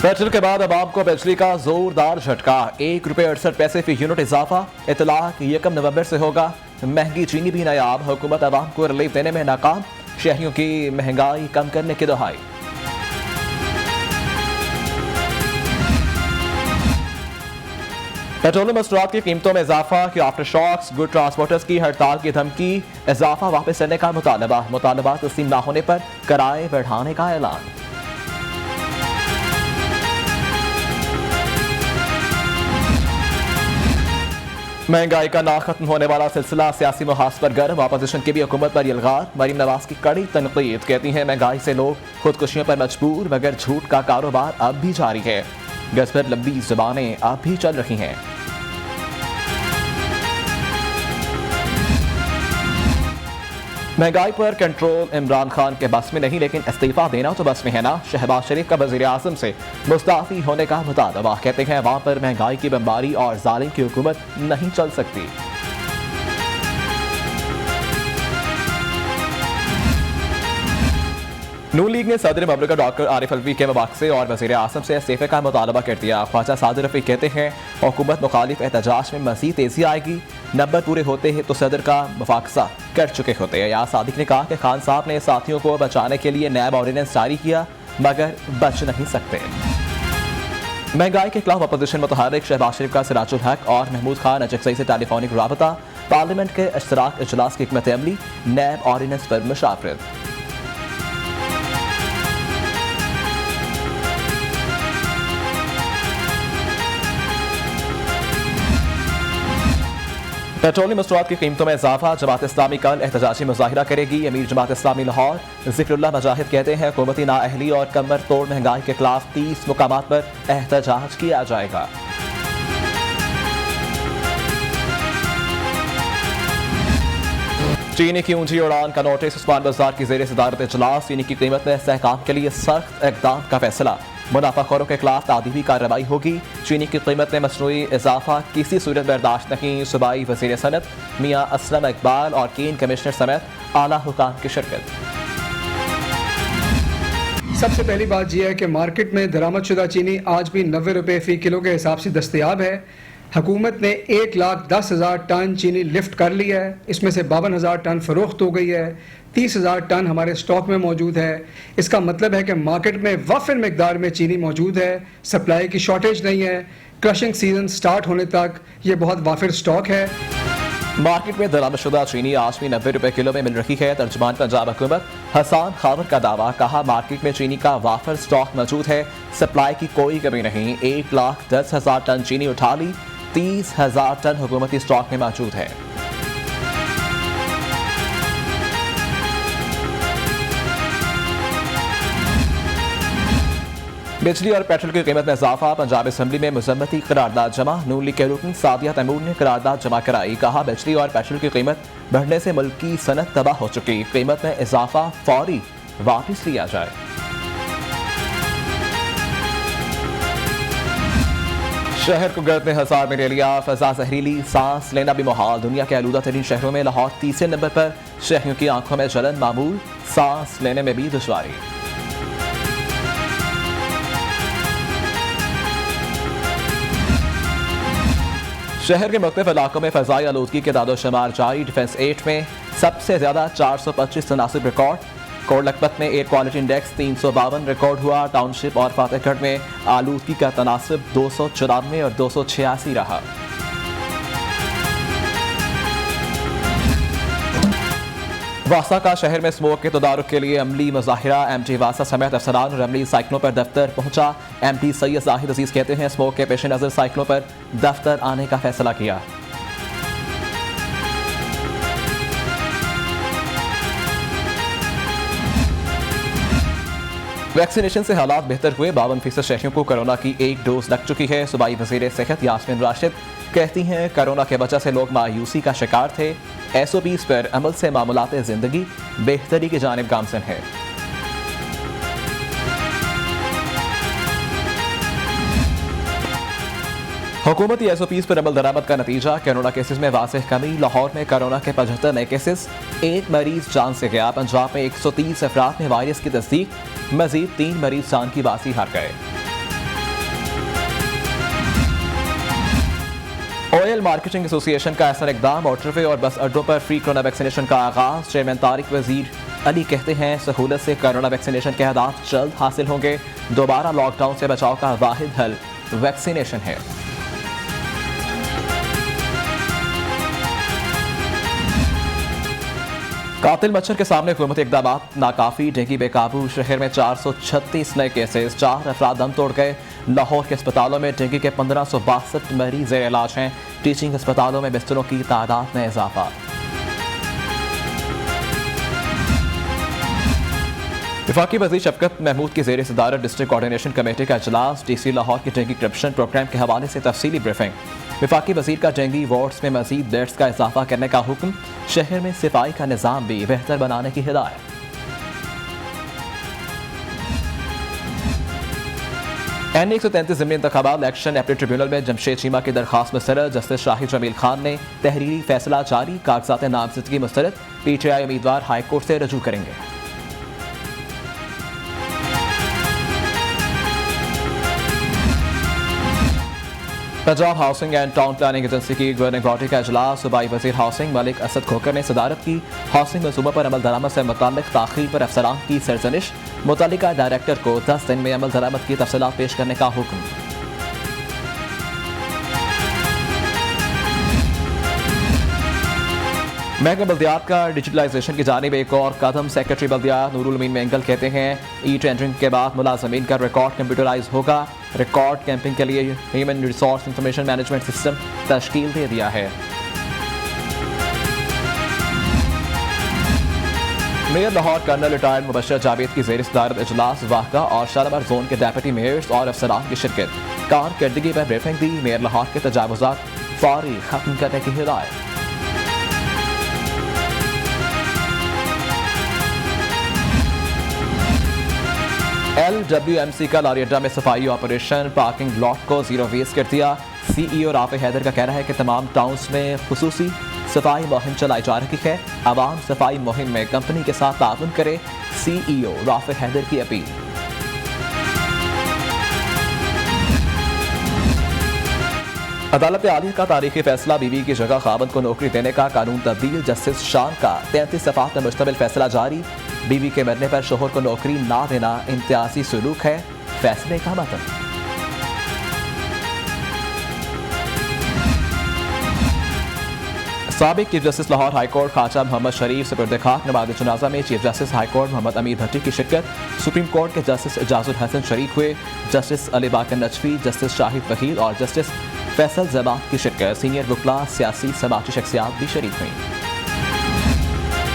Petrol के बाद अब आपको बिजली का जोरदार झटका। 1 रुपये 68 पैसे फी यूनिट इजाफा। इतलाक 1 नवंबर से होगा। महंगी चीनी भी नायाब। हुकूमत अवाम को रिलीफ देने में नाकाम। शहरियों की महंगाई कम करने की दुहाई। पेट्रोलियम मसरूआत की कीमतों में इजाफा की आफ्टर शॉक्स। गुड ट्रांसपोर्टर्स की हड़ताल की धमकी। इजाफा वापस लेने का मुतालबा तस्लीम न होने पर किराए बढ़ाने का ऐलान। महंगाई का ना खत्म होने वाला सिलसिला सियासी मुहास पर गर्म। अपोजिशन की भी हुकूमत पर यलगार। मरीम नवाज की कड़ी तनकीद। कहती हैं महंगाई से लोग खुदकुशियों पर मजबूर, मगर झूठ का कारोबार अब भी जारी है। गज पर लंबी जुबानें अब भी चल रही हैं। महंगाई पर कंट्रोल इमरान खान के बस में नहीं, लेकिन इस्तीफा देना तो बस में है ना। शहबाज शरीफ का वज़ीर आज़म से मुस्ताफ़ी होने का मुतालबा। कहते हैं वहां पर महंगाई की बमबारी और जालिम की हुकूमत नहीं चल सकती। नून लीग ने सदर ममलिकत डॉक्टर आरिफ अलवी के मवाक़से और वज़ीर आज़म से इस्तीफे का मुतालबा कर दिया। ख्वाजा सादिक रफ़ी कहते हैं हुकूमत मुखालिफ एहतजाज में मज़ीद तेज़ी आएगी। नंबर पूरे होते हैं तो सदर का मुफाकसा कर चुके होते हैं। या सादिक ने कहा कि खान साहब ने साथियों को बचाने के लिए नैब ऑर्डिनेंस जारी किया, मगर बच नहीं सकते। महंगाई के खिलाफ अपोजिशन मुतहर्रिक। शहबाज शरीफ का सिराजुल हक और महमूद खान अजकसई से टेलीफोनिक राबता। पार्लियामेंट के इश्तराक इजलास की हिकमत अमली। नैब ऑर्डिनेंस पर मुशावरत। पेट्रोलियम मसरूआत की कीमतों में इजाफा। जमात इस्लामी कल एहतजाजी मुजाहिरा करेगी। अमीर जमात इस्लामी लाहौर ज़िक्रुल्लाह मुजाहिद कहते हैं हुकूमती नाअहली और कमर तोड़ महंगाई के खिलाफ 30 मुकामात पर एहतजाज किया जाएगा। चीनी की ऊंची उड़ान का नोटिस। उस्मान बाजार की ज़ेर सदारत इजलास। चीनी की कीमत में इस्तेहकाम के लिए सख्त इक़दाम का फैसला। मुनाफाखोरों के खिलाफ तादीबी कार्रवाई होगी। चीनी की कीमत में मसनूई इजाफा किसी सूरत बर्दाश्त नहीं। सूबाई वज़ीर सनत मियां असलम इकबाल और केन कमिश्नर समेत आला हुकाम की शिरकत। सबसे पहली बात यह है कि मार्केट में दरामदशुदा चीनी आज भी 90 रुपये फ़ी किलो के हिसाब से दस्तयाब है। हुकूमत ने 1,10,000 टन चीनी लिफ्ट कर लिया है। इसमें से 52,000 टन फ़रोख्त हो गई है। 30,000 टन हमारे स्टॉक में मौजूद है। इसका मतलब है कि मार्केट में वाफिर मकदार में चीनी मौजूद है। सप्लाई की शॉर्टेज नहीं है। क्रशिंग सीजन स्टार्ट होने तक ये बहुत वाफिर स्टॉक है। मार्केट में दरामदशुदा चीनी आज भी 90 रुपये किलो में मिल रही है। तर्जुमान पंजाब हुकूमत हसन खावर का दावा। कहा मार्केट में चीनी का वाफिर स्टॉक मौजूद है। सप्लाई की कोई कमी नहीं। 1,10,000 टन चीनी उठा ली। 30,000 टन हुकूमती स्टॉक में मौजूद है। बिजली और पेट्रोल की कीमत में इजाफा। पंजाब असम्बली में मजम्मती करारदाद जमा। नून लीग के रुकन सादिया तैमूर ने करारदाद जमा कराई। कहा बिजली और पेट्रोल की कीमत बढ़ने से मुल्क की सनत तबाह हो चुकी। कीमत में इजाफा फौरी वापस लिया जाए। शहर को गर्द में हजार में ले लिया। फजा जहरीली, सांस लेना भी मुहाल। दुनिया के आलूदा तरीन शहरों में लाहौर तीसरे नंबर पर। शहरियों की आंखों में जलन मामूल, सांस लेने में भी दुश्वारी। शहर के मुख्तलिफ इलाकों में फजाई आलूदगी के दादोशुमार जारी। डिफेंस 8 में सबसे ज्यादा 425 तनासिब रिकॉर्ड। कोट लखपत में एयर क्वालिटी इंडेक्स 352 रिकॉर्ड हुआ। टाउनशिप और फातेहगढ़ में आलूदगी का तनासिब 294 और 286 रहा। वासा का शहर में स्मोक के तदारुक के लिए अमली मुजाहिरा। एमटी वासा समेत अफसरान और अमली साइकिलों पर दफ्तर पहुंचा। एमपी सैयद जाहिद अजीज कहते हैं स्मोक के पेश नजर साइकिलों पर दफ्तर आने का फैसला किया। वैक्सीनेशन से हालात बेहतर हुए। 52% शहरियों को कोरोना की 1 डोज लग चुकी है। सूबाई वज़ीर सेहत यास्मीन राशिद कहती हैं कोरोना के वजह से लोग मायूसी का शिकार थे। SOPs पर अमल से मामूलात जिंदगी बेहतरी की जानिब गामजन है। हुकूमती SOPs पर अमल दरामद का नतीजा। कोरोना केसेस में वाज़ेह कमी। लाहौर में कोरोना के 75 नए केसेस। 1 मरीज जान से गया। पंजाब में 130 अफराद में वायरस की तस्दीक। मजीद 3 मरीज जान की बाजी हार गए। ऑयल मार्केटिंग एसोसिएशन का ऐसा इकदाम, मोटरवे और बस अड्डों पर फ्री कोरोना वैक्सीनेशन का आगाज। चेयरमैन तारिक वजीर अली कहते हैं सहूलत से कोरोना वैक्सीनेशन के अहदाफ जल्द हासिल होंगे। दोबारा लॉकडाउन से बचाव का वाहिद हल वैक्सीनेशन है। कातिल मच्छर के सामने हुकूमती इकदाम नाकाफी। डेंगू बेकाबू। शहर में 436 नए केसेस, 4 अफराद दम तोड़ गए। लाहौर के अस्पतालों में डेंगू के 1562 मरीज ज़ेर इलाज हैं। टीचिंग अस्पतालों में बिस्तरों की तादाद में इजाफा। वफाकी वज़ीर शफकत महमूद की ज़ेर सदारत डिस्ट्रिक्ट कोऑर्डिनेशन कमेटी का इजलास। डीसी लाहौर की डेंगू करप्शन प्रोग्राम के हवाले से तफसीली ब्रीफिंग। वफाकी वज़ीर का डेंगू वार्ड्स में मज़ीद बेड्स का इजाफा करने का हुक्म। शहर में सफाई का निज़ाम भी बेहतर बनाने की हिदायत। NA 133 ज़िमनी इंतखाबात इलेक्शन अपील ट्रिब्यूनल में जमशेद चीमा की दरखास्त मुस्तरद। जस्टिस शाहिद जमील खान ने तहरीरी फैसला जारी। कागजात नामजदगी मुस्तरद। PTI उम्मीदवार हाईकोर्ट से रजू करेंगे। Punjab housing and town planning agency की गवर्निंग बॉडी का इजलास। सूबाई वजीर हाउसिंग मलिक असद खोकर ने सदारत की। हाउसिंग मनसूबों पर अमल दरामद से मुताल्लिक ताख़ीर पर अफसरान की सरजनिश। मुतल्लिका डायरेक्टर को 10 दिन में अमल दरामद की तफसीलात पेश करने का हुक्म। महकमा बल्दियात का डिजिटलाइजेशन की जानिब एक और कदम। सेक्रेटरी बल्दियात नूरुल अमीन मेंगल कहते हैं ई टेंडरिंग के बाद मुलाजमीन का रिकॉर्ड कंप्यूटराइज होगा। रिकॉर्ड कैंपिंग के लिए human resource information management system तश्कील दे दिया है। Mayor Lahore colonel retired Mubashar Javed की ज़ेर सदारत इजलास। वाहका और शालामार जोन के डेप्यूटी मेयर्स और अफसरान की शिरकत। कारकर्दगी पर ब्रीफिंग दी। मेयर लाहौर के तजावुज़ात फौरी खत्म करने की हिदायत। LWMC का लारी अड्डा में सफाई ऑपरेशन। पार्किंग लॉट को जीरो वेस्ट कर दिया। CEO राफे हैदर का कहना है कि तमाम टाउन्स में खुसूसी सफाई मुहिम चलाई जा रही है। आवाम सफाई मुहिम में कंपनी के साथ ताउन करे। CEO राफे हैदर की अपील। अदालत आलिया का तारीखी फैसला। बीवी की जगह खावंद को नौकरी देने का कानून तब्दील। जस्टिस शान का 33 सफ़ात में मुश्तमिल फैसला जारी। बीवी के मरने पर शोहर को नौकरी ना देना इम्तियाजी सलूक है। फैसले का मतन। साबिक chief justice Lahore high court Khawaja Mohammad Sharif सुपुर्द खाक नमाज जनाजा में चीफ जस्टिस हाईकोर्ट मोहम्मद अमीर भट्टी की शिरकत। सुप्रीम कोर्ट के जस्टिस इजाजुल हसन शरीक हुए। जस्टिस अली बाकर नजफी, जस्टिस शाहिद वकील और जस्टिस फैसल जमात की शिरकत। सीनियर वकला, सियासी समाजी शख्सियात भी शरीक हुई।